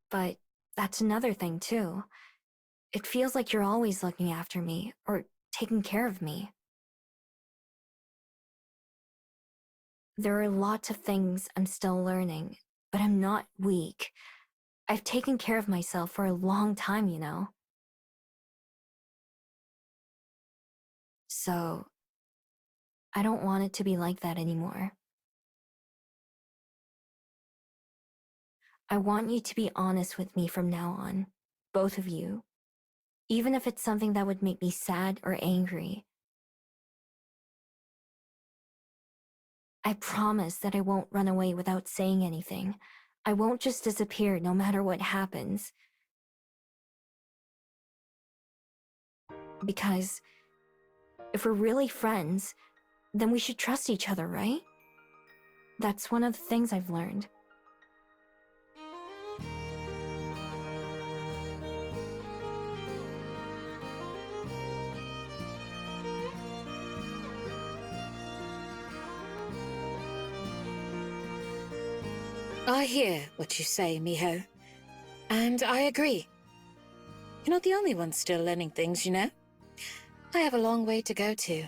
But that's another thing, too. It feels like you're always looking after me, or taking care of me. There are lots of things I'm still learning, but I'm not weak. I've taken care of myself for a long time, you know? So, I don't want it to be like that anymore. I want you to be honest with me from now on, both of you. Even if it's something that would make me sad or angry. I promise that I won't run away without saying anything. I won't just disappear no matter what happens. Because if we're really friends, then we should trust each other, right? That's one of the things I've learned. I hear what you say, Miho. And I agree. You're not the only one still learning things, you know? I have a long way to go too.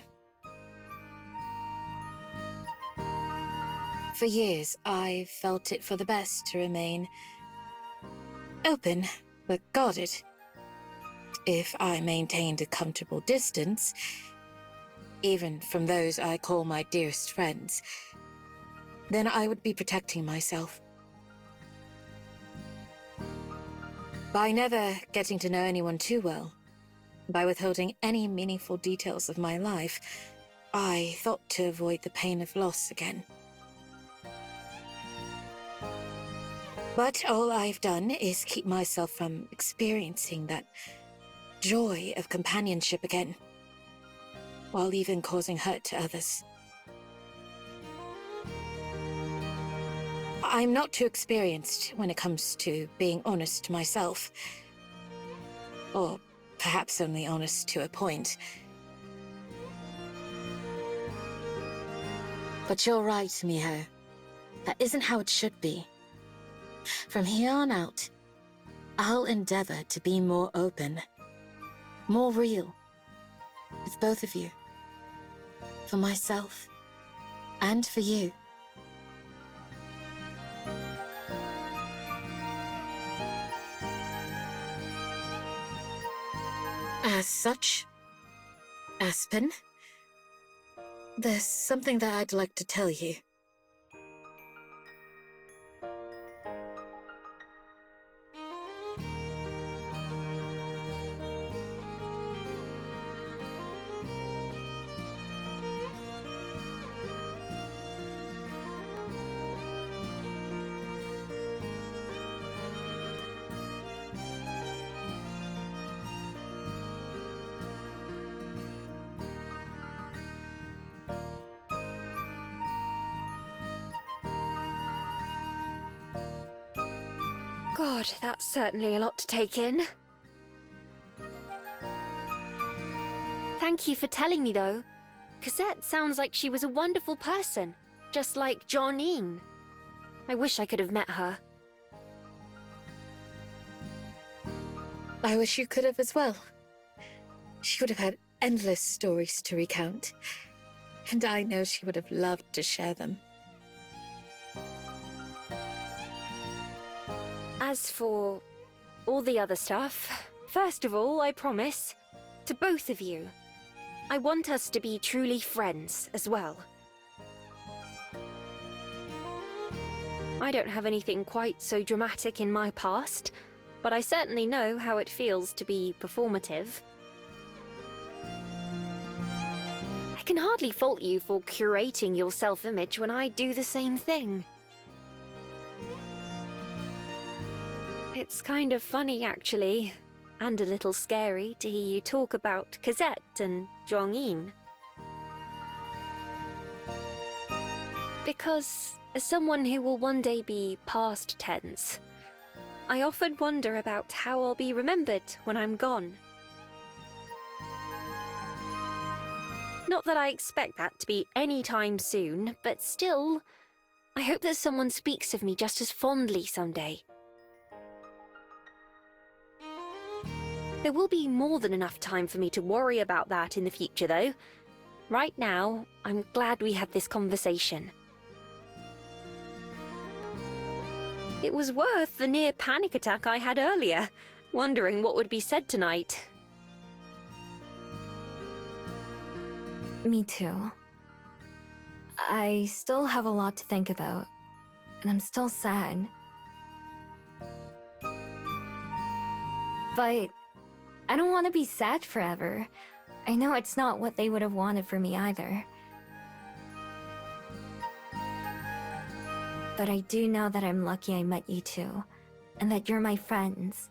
For years, I felt it for the best to remain open, but guarded. If I maintained a comfortable distance, even from those I call my dearest friends, then I would be protecting myself. By never getting to know anyone too well, by withholding any meaningful details of my life, I thought to avoid the pain of loss again. But all I've done is keep myself from experiencing that joy of companionship again, while even causing hurt to others. I'm not too experienced when it comes to being honest to myself. Or perhaps only honest to a point. But you're right, Miho. That isn't how it should be. From here on out, I'll endeavor to be more open, more real, with both of you. For myself, and for you. As such, Aspen, there's something that I'd like to tell you. God, that's certainly a lot to take in. Thank you for telling me, though. Cosette sounds like she was a wonderful person, just like Johnine. I wish I could have met her. I wish you could have as well. She would have had endless stories to recount, and I know she would have loved to share them. As for all the other stuff, first of all, I promise, to both of you, I want us to be truly friends as well. I don't have anything quite so dramatic in my past, but I certainly know how it feels to be performative. I can hardly fault you for curating your self-image when I do the same thing. It's kind of funny, actually, and a little scary to hear you talk about Cosette and Zhuangyin. Because, as someone who will one day be past tense, I often wonder about how I'll be remembered when I'm gone. Not that I expect that to be any time soon, but still, I hope that someone speaks of me just as fondly someday. There will be more than enough time for me to worry about that in the future, though. Right now, I'm glad we had this conversation. It was worth the near panic attack I had earlier, wondering what would be said tonight. Me too. I still have a lot to think about, and I'm still sad. But I don't want to be sad forever. I know it's not what they would have wanted for me either. But I do know that I'm lucky I met you two, and that you're my friends.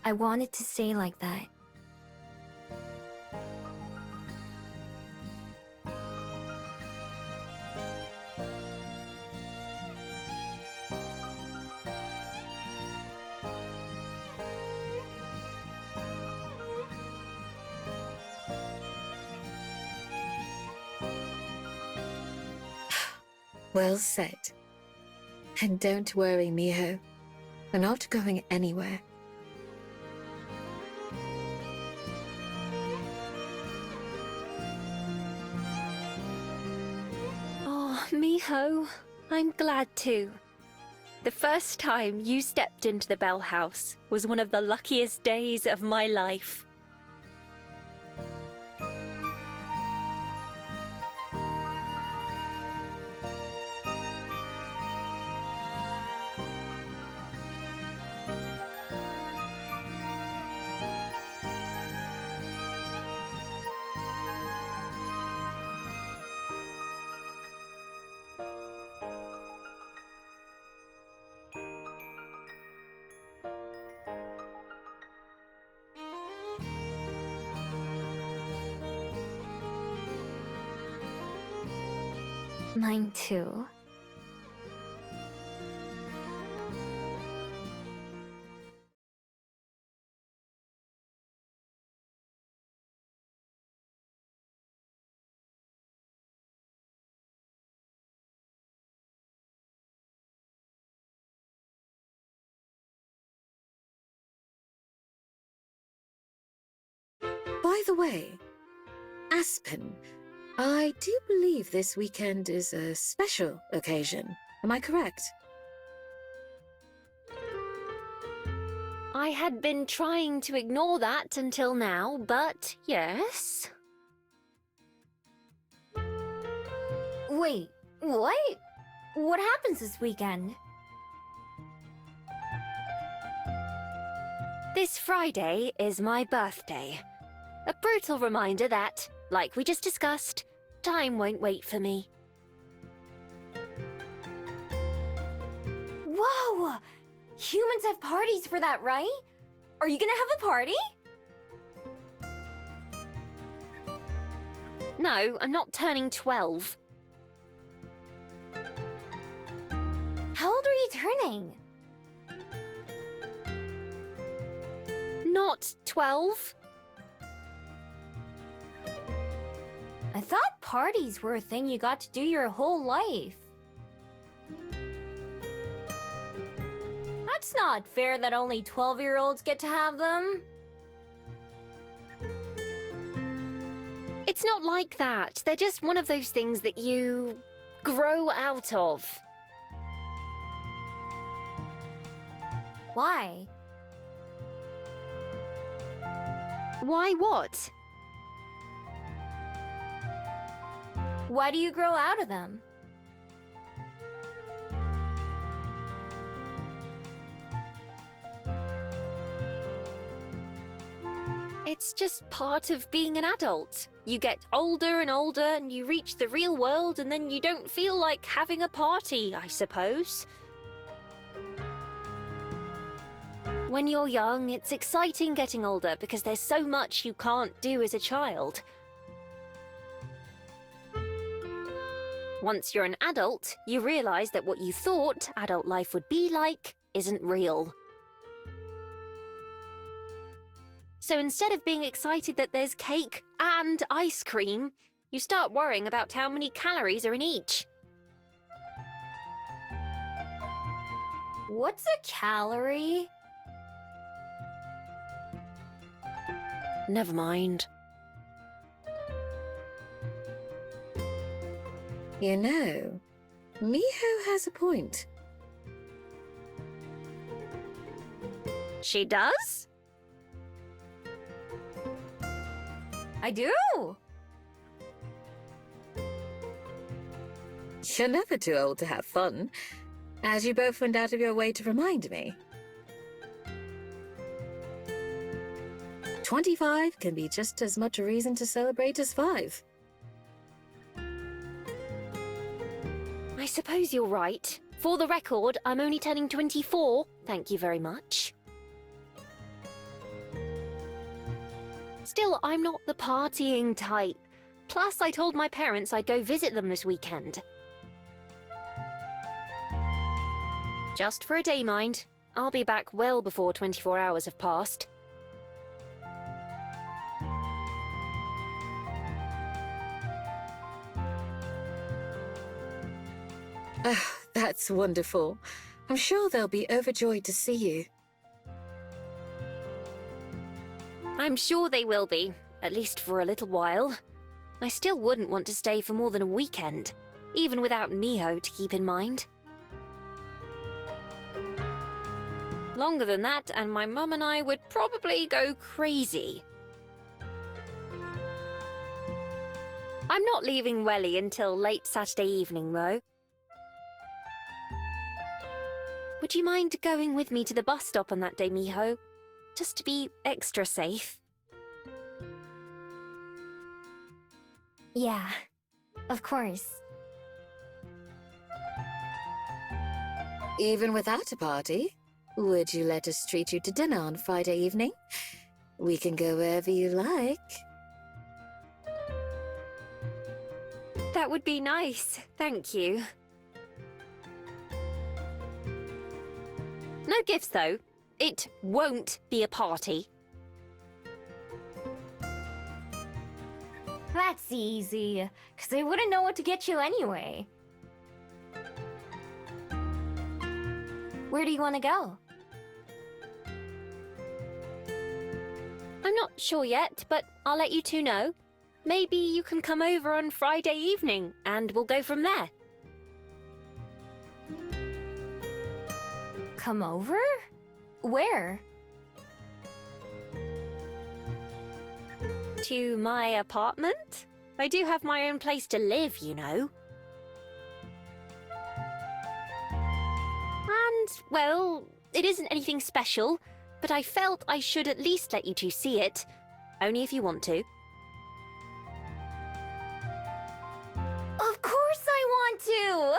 I want it to stay like that. Well said. And don't worry, Miho. We're not going anywhere. Oh, Miho, I'm glad too. The first time you stepped into the Bell House was one of the luckiest days of my life. Mine too. By the way, Aspen, I do believe this weekend is a special occasion. Am I correct? I had been trying to ignore that until now, but yes. Wait, what? What happens this weekend? This Friday is my birthday. A brutal reminder that, like we just discussed, time won't wait for me. Whoa! Humans have parties for that, right? Are you gonna have a party? No, I'm not turning 12. How old are you turning? Not 12? I thought parties were a thing you got to do your whole life. That's not fair that only 12-year-olds get to have them. It's not like that. They're just one of those things that you grow out of. Why? Why what? Why do you grow out of them? It's just part of being an adult. You get older and older and you reach the real world and then you don't feel like having a party, I suppose. When you're young, it's exciting getting older because there's so much you can't do as a child. Once you're an adult, you realize that what you thought adult life would be like isn't real. So instead of being excited that there's cake and ice cream, you start worrying about how many calories are in each. What's a calorie? Never mind. You know, Miho has a point. She does? I do! You're never too old to have fun, as you both went out of your way to remind me. 25 can be just as much a reason to celebrate as 5. I suppose you're right. For the record, I'm only turning 24. Thank you very much. Still, I'm not the partying type. Plus, I told my parents I'd go visit them this weekend. Just for a day, mind. I'll be back well before 24 hours have passed. Oh, that's wonderful. I'm sure they'll be overjoyed to see you. I'm sure they will be, at least for a little while. I still wouldn't want to stay for more than a weekend, even without Miho to keep in mind. Longer than that, and my mum and I would probably go crazy. I'm not leaving Welly until late Saturday evening, though. Would you mind going with me to the bus stop on that day, Miho? Just to be extra safe. Yeah, of course. Even without a party, would you let us treat you to dinner on Friday evening? We can go wherever you like. That would be nice, thank you. No gifts, though. It won't be a party. That's easy, because I wouldn't know what to get you anyway. Where do you want to go? I'm not sure yet, but I'll let you two know. Maybe you can come over on Friday evening, and we'll go from there. Come over? Where? To my apartment? I do have my own place to live, you know. And, well, it isn't anything special, but I felt I should at least let you two see it. Only if you want to. Of course I want to!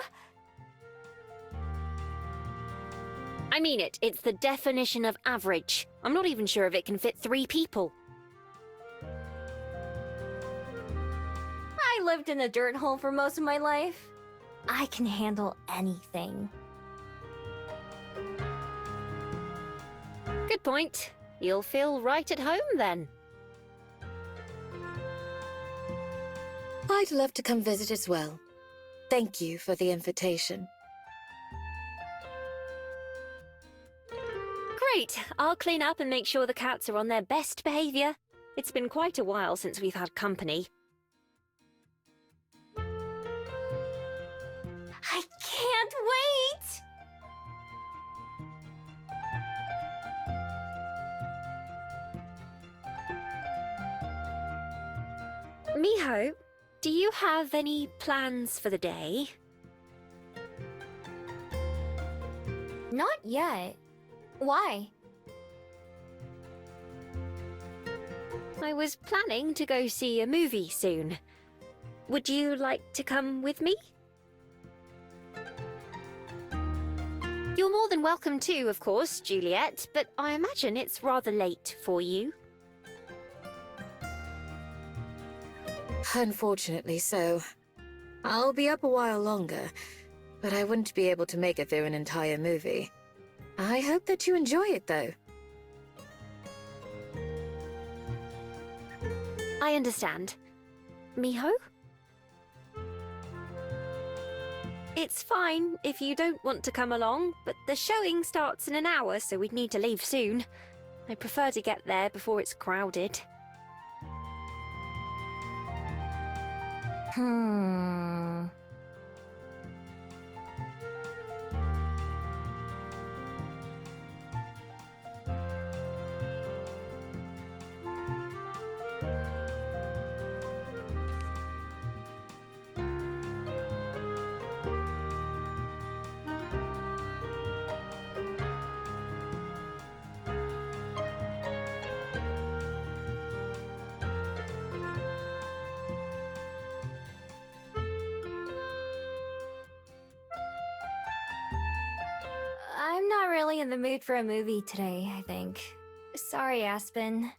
I mean it. It's the definition of average. I'm not even sure if it can fit 3 people. I lived in a dirt hole for most of my life. I can handle anything. Good point. You'll feel right at home then. I'd love to come visit as well. Thank you for the invitation. Great. I'll clean up and make sure the cats are on their best behavior. It's been quite a while since we've had company. I can't wait! Miho, do you have any plans for the day? Not yet. Why? I was planning to go see a movie soon. Would you like to come with me? You're more than welcome too, of course, Juliet, but I imagine it's rather late for you. Unfortunately so. I'll be up a while longer, but I wouldn't be able to make it through an entire movie. I hope that you enjoy it, though. I understand. Miho? It's fine if you don't want to come along, but the showing starts in an hour, so we'd need to leave soon. I prefer to get there before it's crowded. Hmm. I'm not really in the mood for a movie today, I think. Sorry, Aspen.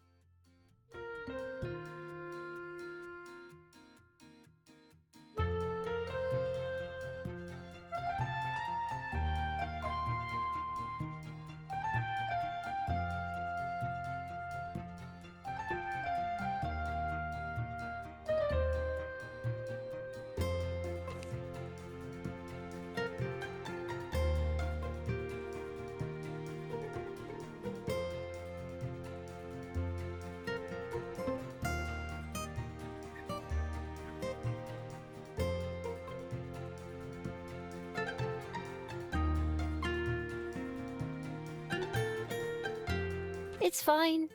It's fine.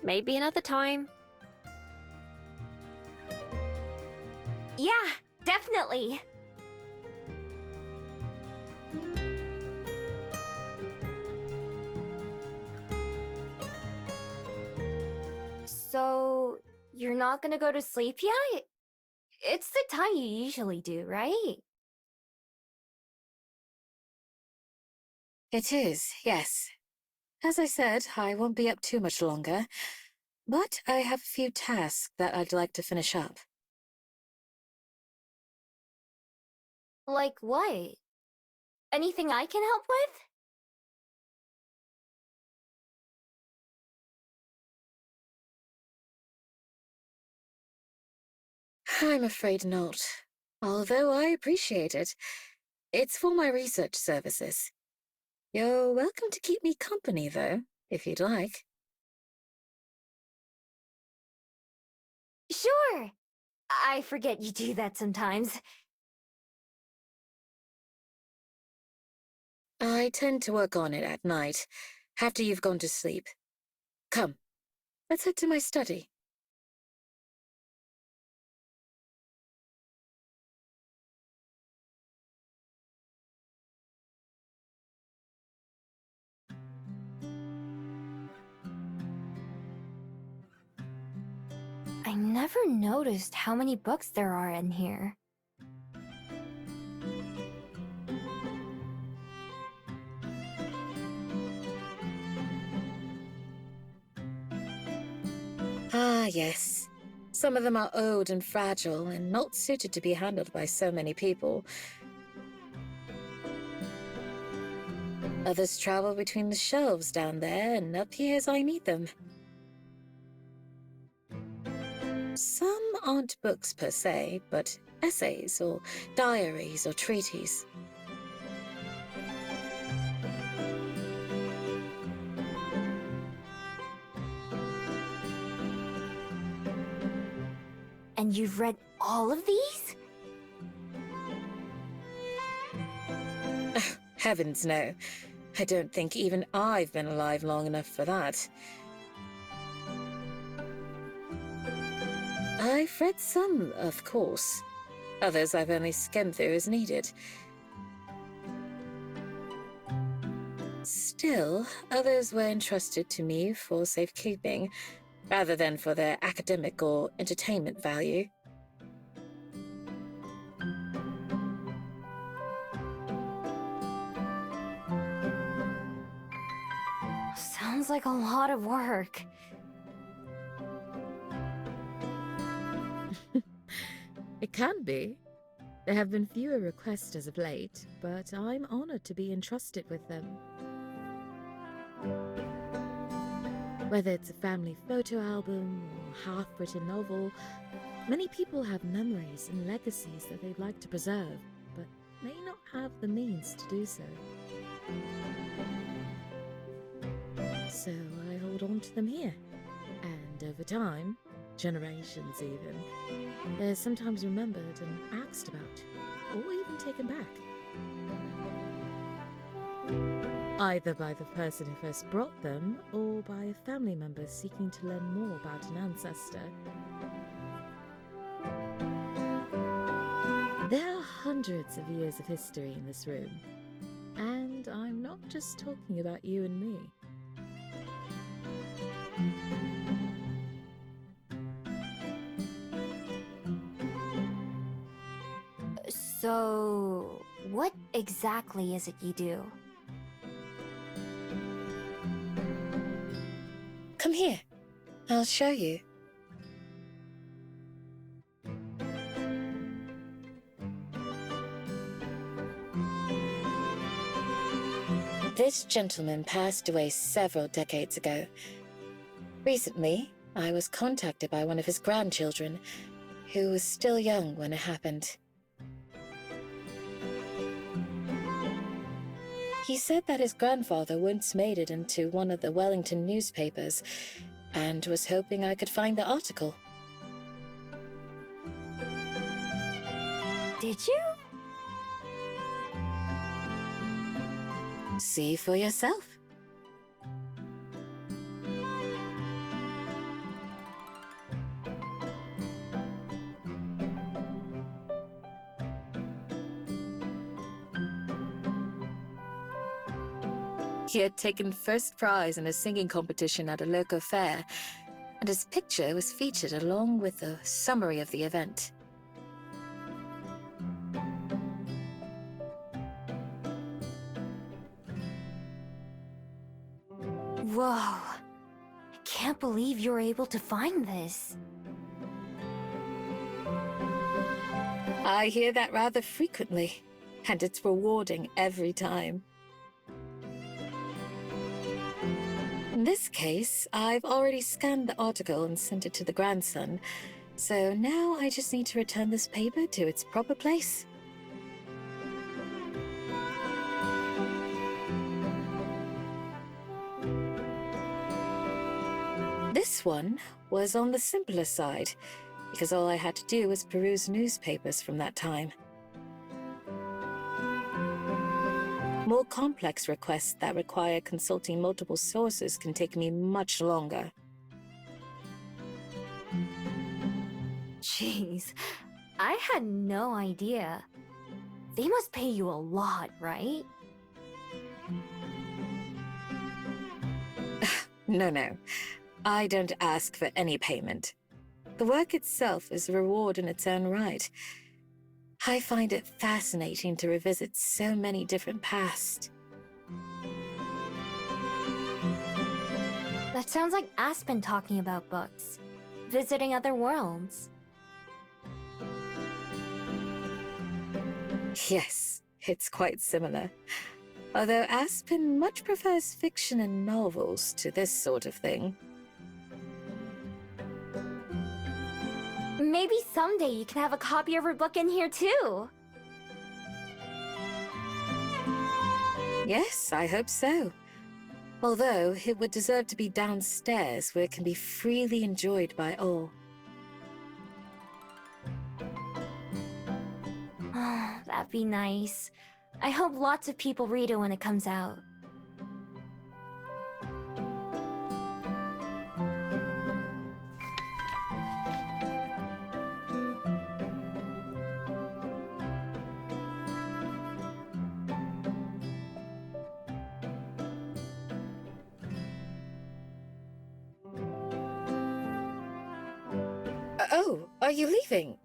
Maybe another time. Yeah, definitely. So, you're not gonna go to sleep yet? It's the time you usually do, right? It is, yes. As I said, I won't be up too much longer, but I have a few tasks that I'd like to finish up. Like what? Anything I can help with? I'm afraid not, although I appreciate it. It's for my research services. You're welcome to keep me company, though, if you'd like. Sure. I forget you do that sometimes. I tend to work on it at night, after you've gone to sleep. Come, let's head to my study. I never noticed how many books there are in here. Ah, yes. Some of them are old and fragile and not suited to be handled by so many people. Others travel between the shelves down there and up here as I need them. Some aren't books per se, but essays or diaries or treaties. And you've read all of these? Heavens no. I don't think even I've been alive long enough for that. I've read some, of course. Others I've only skimmed through as needed. Still, others were entrusted to me for safekeeping, rather than for their academic or entertainment value. Sounds like a lot of work. It can be. There have been fewer requests as of late, but I'm honored to be entrusted with them. Whether it's a family photo album or half-written novel, many people have memories and legacies that they'd like to preserve, but may not have the means to do so. So I hold on to them here, and over time, generations even, they're sometimes remembered and asked about, or even taken back. Either by the person who first brought them, or by a family member seeking to learn more about an ancestor. There are hundreds of years of history in this room, and I'm not just talking about you and me. So, what exactly is it you do? Come here. I'll show you. This gentleman passed away several decades ago. Recently, I was contacted by one of his grandchildren, who was still young when it happened. He said that his grandfather once made it into one of the Wellington newspapers, and was hoping I could find the article. Did you? See for yourself. He had taken first prize in a singing competition at a local fair, and his picture was featured along with a summary of the event. Whoa. I can't believe you were able to find this. I hear that rather frequently, and it's rewarding every time. In this case, I've already scanned the article and sent it to the grandson, so now I just need to return this paper to its proper place. This one was on the simpler side, because all I had to do was peruse newspapers from that time. More complex requests that require consulting multiple sources can take me much longer. Jeez, I had no idea. They must pay you a lot, right? No. I don't ask for any payment. The work itself is a reward in its own right. I find it fascinating to revisit so many different pasts. That sounds like Aspen talking about books. Visiting other worlds. Yes, it's quite similar. Although Aspen much prefers fiction and novels to this sort of thing. Maybe someday you can have a copy of her book in here too. Yes, I hope so. Although it would deserve to be downstairs where it can be freely enjoyed by all. That'd be nice. I hope lots of people read it when it comes out. Oh, are you leaving?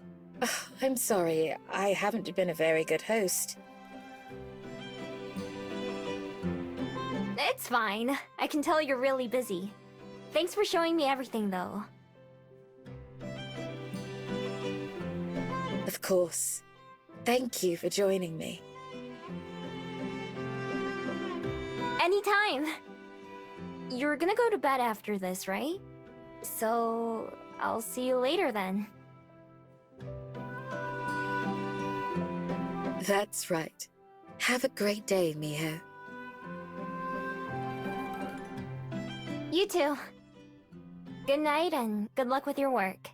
Ugh, I'm sorry, I haven't been a very good host. It's fine. I can tell you're really busy. Thanks for showing me everything, though. Of course. Thank you for joining me. Anytime! You're gonna go to bed after this, right? So, I'll see you later then. That's right. Have a great day, Miho. You too. Good night and good luck with your work.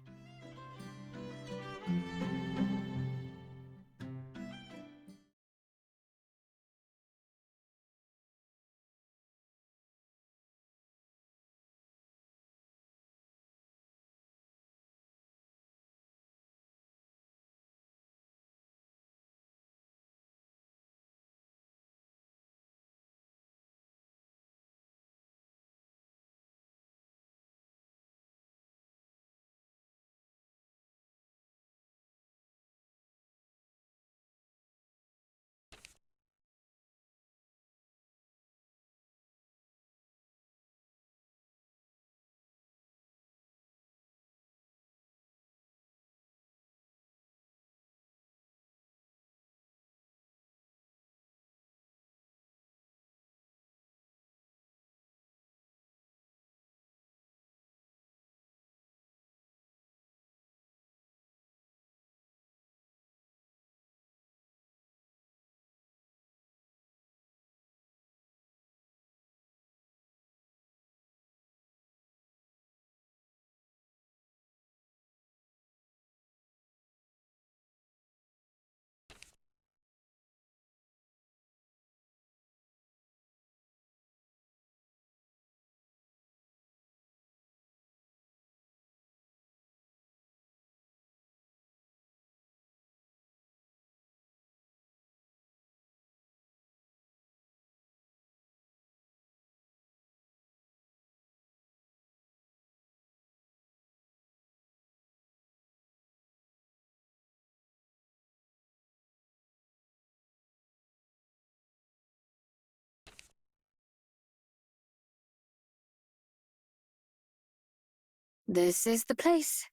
This is the place.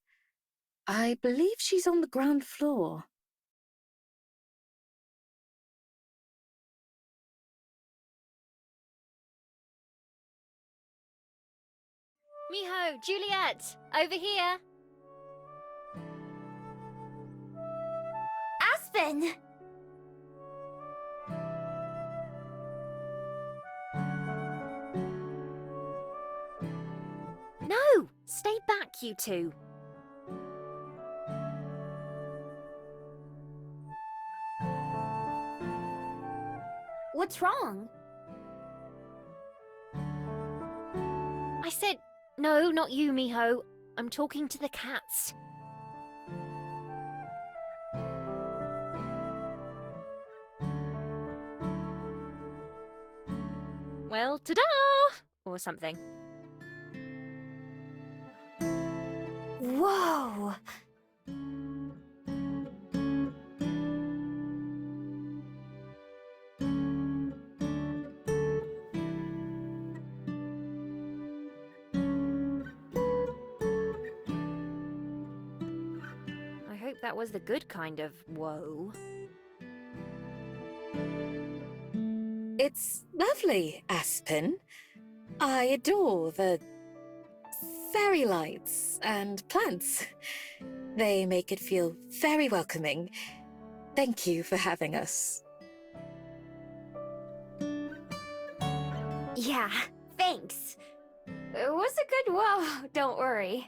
I believe she's on the ground floor. Miho, Juliet, over here. Aspen! No, stay back, you two. What's wrong? I said, no, not you, Miho. I'm talking to the cats. Well, ta-da! Or something. Whoa! I hope that was the good kind of whoa. It's lovely, Aspen. I adore the fairy lights and plants. They make it feel very welcoming. Thank you for having us. Yeah, thanks. It was a good whoa, don't worry.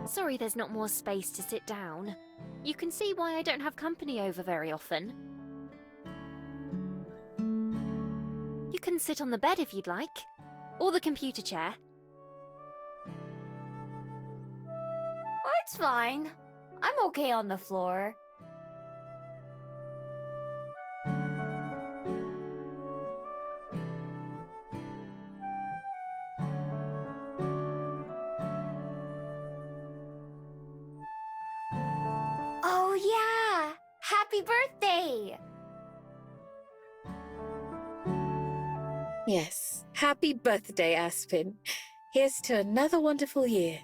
Sorry there's not more space to sit down. You can see why I don't have company over very often. You can sit on the bed if you'd like. Or the computer chair. Oh, it's fine. I'm okay on the floor. Oh yeah! Happy birthday! Yes, happy birthday, Aspen. Here's to another wonderful year.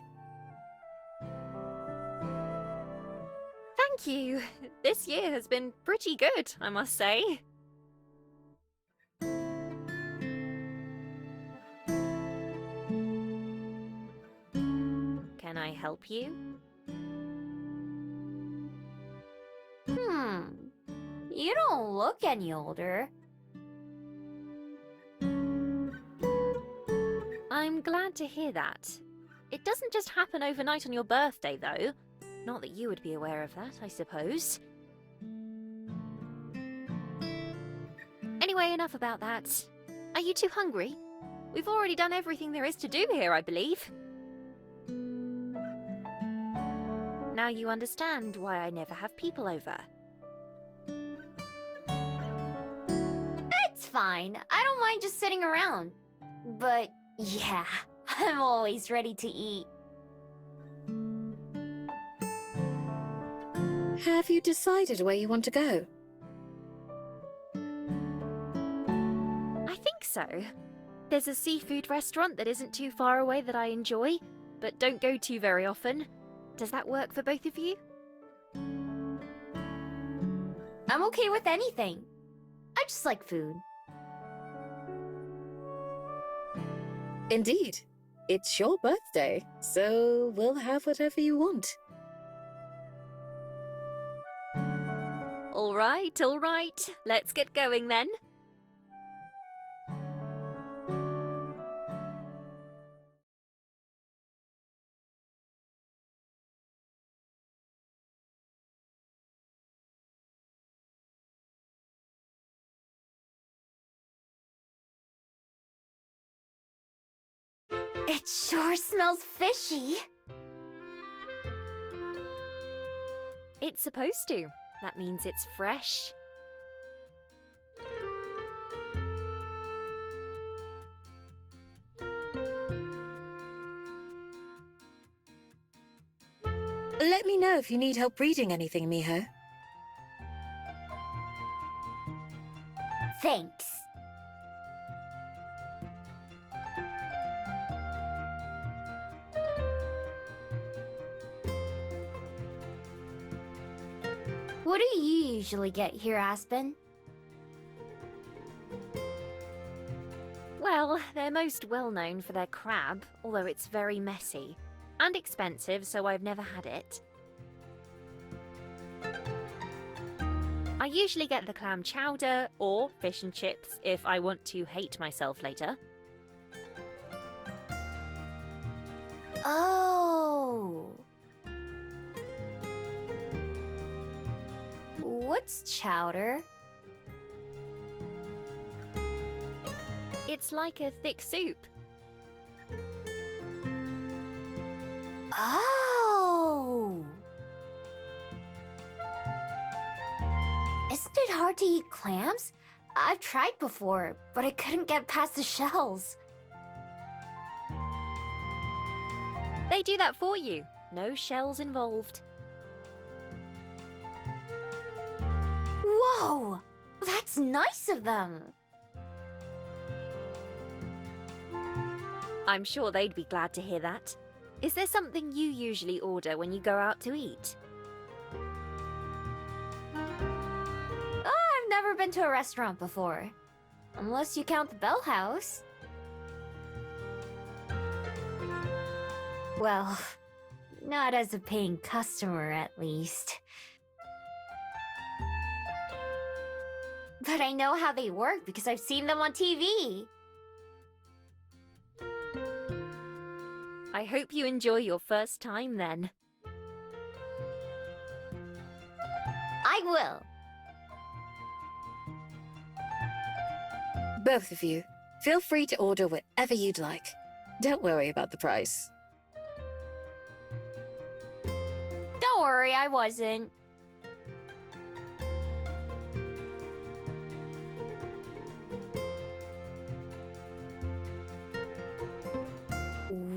Thank you. This year has been pretty good, I must say. I help you? You don't look any older. I'm glad to hear that. It doesn't just happen overnight on your birthday, though. Not that you would be aware of that, I suppose. Anyway, enough about that. Are you too hungry? We've already done everything there is to do here, I believe. Now you understand why I never have people over. It's fine. I don't mind just sitting around. But yeah, I'm always ready to eat. Have you decided where you want to go? I think so. There's a seafood restaurant that isn't too far away that I enjoy, but don't go to very often. Does that work for both of you? I'm okay with anything. I just like food. Indeed. It's your birthday, so we'll have whatever you want. All right. Let's get going then. It sure smells fishy. It's supposed to. That means it's fresh. Let me know if you need help reading anything, Miho. Thanks. What do you usually get here, Aspen? Well, they're most well known for their crab, although it's very messy. And expensive, so I've never had it. I usually get the clam chowder or fish and chips if I want to hate myself later. Oh. What's chowder? It's like a thick soup. Oh. Isn't it hard to eat clams? I've tried before, but I couldn't get past the shells. They do that for you. No shells involved. Whoa! That's nice of them. I'm sure they'd be glad to hear that. Is there something you usually order when you go out to eat? I've never been to a restaurant before. Unless you count the Bell House. Well, not as a paying customer, at least. But I know how they work because I've seen them on TV. I hope you enjoy your first time then. I will. Both of you, feel free to order whatever you'd like. Don't worry about the price. Don't worry, I wasn't.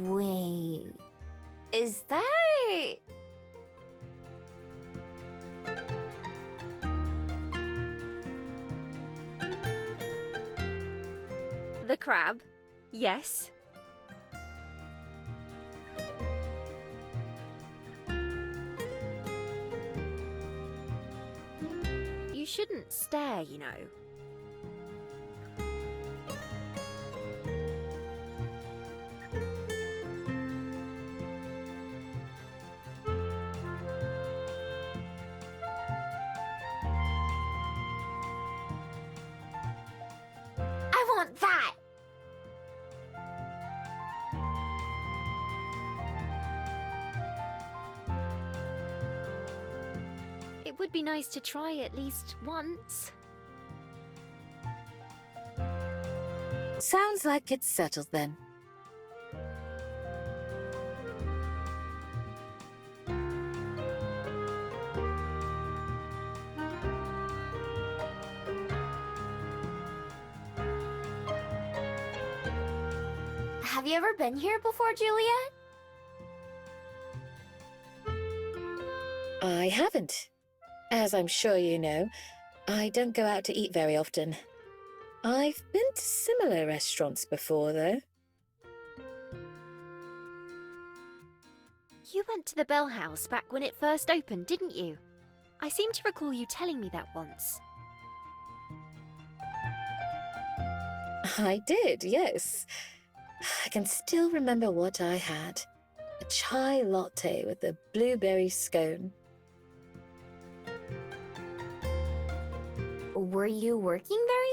Wait, is that... The crab? Yes. You shouldn't stare, you know. want that! It would be nice to try at least once. Sounds like it's settled then. Have you ever been here before, Juliet? I haven't. As I'm sure you know, I don't go out to eat very often. I've been to similar restaurants before, though. You went to the Bell House back when it first opened, didn't you? I seem to recall you telling me that once. I did, yes. I can still remember what I had. A chai latte with a blueberry scone. Were you working there